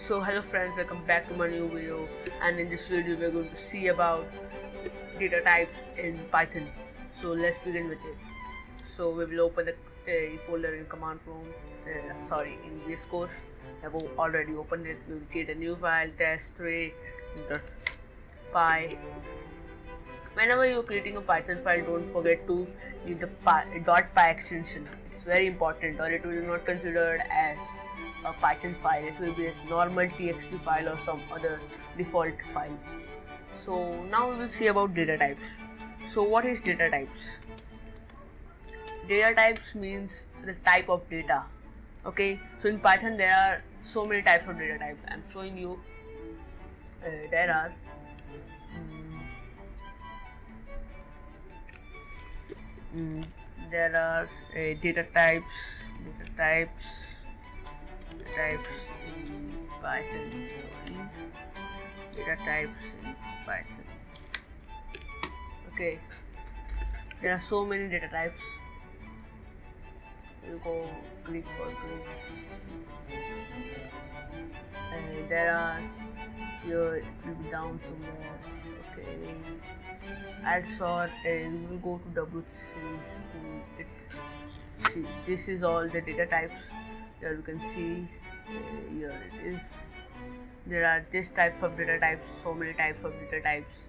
So hello friends, welcome back to my new video, and in this video we're going to see about data types in Python. So let's begin with it. So we will open the folder in command prompt, in VS Code. I've already opened it. We will create a new file, test3.py. Whenever you're creating a Python file, don't forget to use the .py extension. It's very important, or it will not considered as a Python file. It will be a normal txt file or some other default file. So now we will see about data types. So what is data types? Data types means the type of data. Okay, so in Python there are so many types of data types. I'm showing you. There are data types in Python. Data types in Python. Okay, there are so many data types. You go click for clicks. There are here, it will be down somewhere. Okay, I saw we will go to W3. See, this is all the data types. Here you can see, here it is. There are this types of data types, so many types of data types.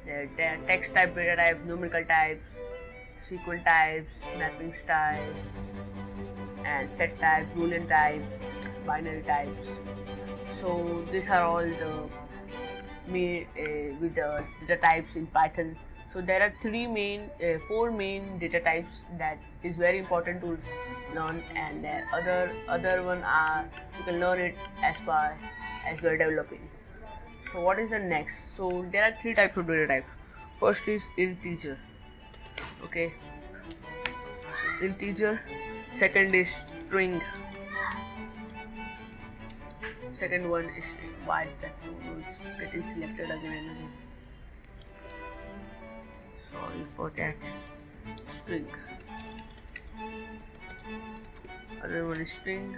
There are text type data types, numerical types, SQL types, mapping style, and set type, Boolean type, binary types. So these are all the with the data types in Python. So there are four main data types that is very important to learn, and other one are you can learn it as we are developing. So what is the next? So there are three types of data types. First is integer. Okay, so integer. Second is string. Second one is string. Why that it's getting selected again and again? Sorry for that. String. Other one is string.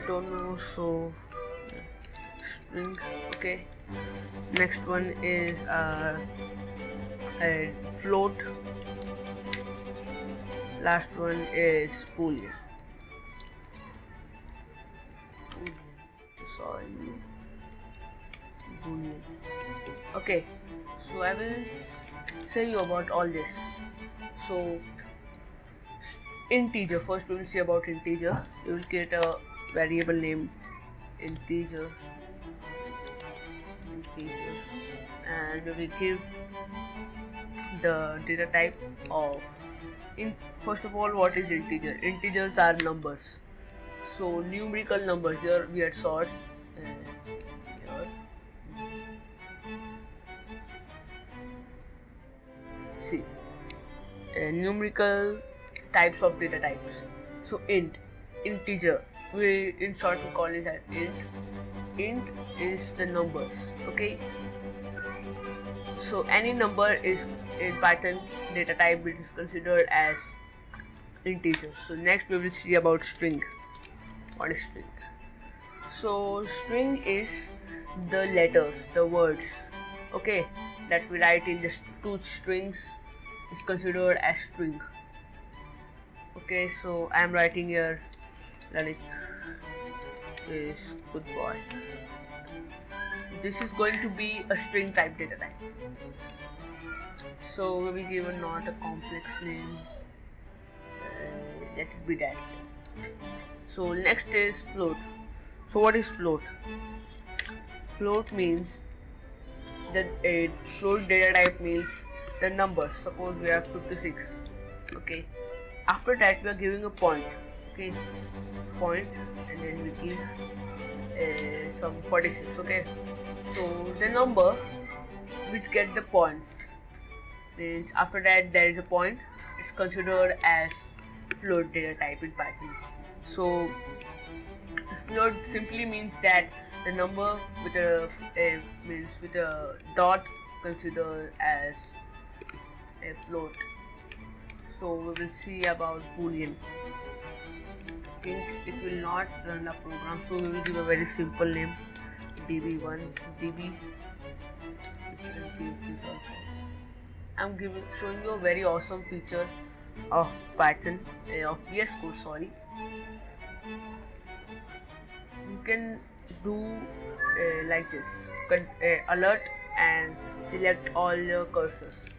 Don't know, so string. Okay. Next one is a float. Last one is Boolean. Sorry, Boolean. Okay, so I will say you about all this. So integer. First we will see about integer. You will create a variable named integer, and we will give the data type of first of all, what is integer? Integers are numbers. So numerical numbers, here we had sort here. See, numerical types of data types. So integer, we in short we call it as int is the numbers. Okay, so any number is in Python data type, it is considered as integer. So next we will see about string. What is string? So string is the letters, the words, okay, that we write in the two strings is considered as string. Okay, so I am writing here Lalit is good boy. This is going to be a string type data type. So we will give not a complex name. Let it be that. So next is float. So what is float? Float means that a float data type means the numbers. Suppose we have 56. Okay. After that we are giving a point. Okay. Point, and then we give some 46. Okay. So the number which get the points means after that there is a point. It's considered as float data type in Python. So float simply means that the number with a dot considered as a float. So we will see about Boolean. talking, it will not run the program. So we will give a very simple name, db1 db. I'm showing you a very awesome feature of Python, of VS Code. Sorry, you can do like this: alert and select all your cursors.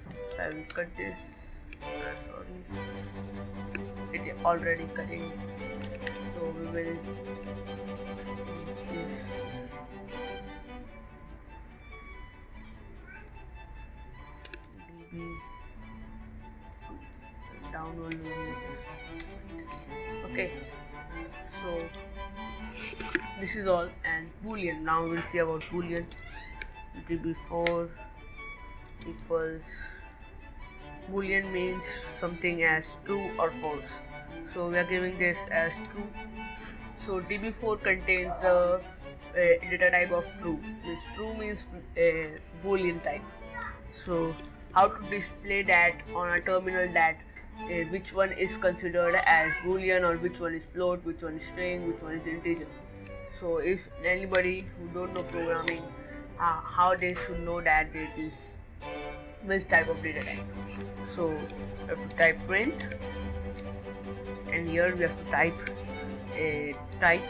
I will cut this. Sorry, it is already cutting. So we will this. Download. Okay, so this is all. And Boolean, now we'll see about Boolean. db4 equals, Boolean means something as true or false, so we are giving this as true. So db4 contains the data type of true, which true means a Boolean type. So how to display that on a terminal, that which one is considered as Boolean, or which one is float, which one is string, which one is integer. So if anybody who don't know programming, how they should know that it is which type of data type. So we have to type print, and here we have to type a type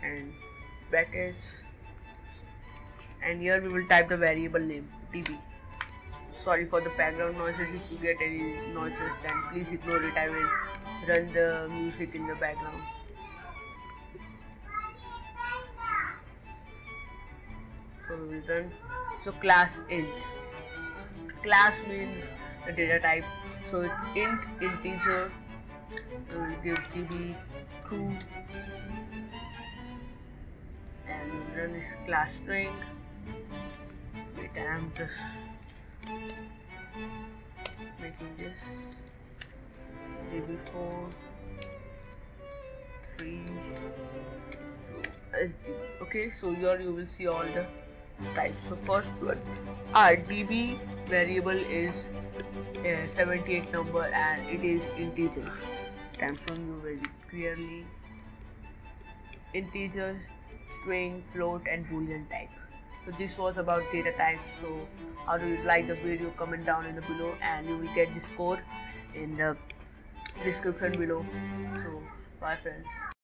and brackets, and here we will type the variable name db. Sorry for the background noises. If you get any noises, then please ignore it. I will run the music in the background. So we will run. So class int. Class means the data type. So it's int integer. We will give db true, and we will run this class string. Wait, I am just making this db4 3. Okay, so here you will see all the types. So first one, our db variable is 78 number, and it is integer. I'm showing you very clearly: integer, string, float, and Boolean type. So this was about data types. So how do you like the video? Comment down in the below, and you will get the score in the description below. So bye friends.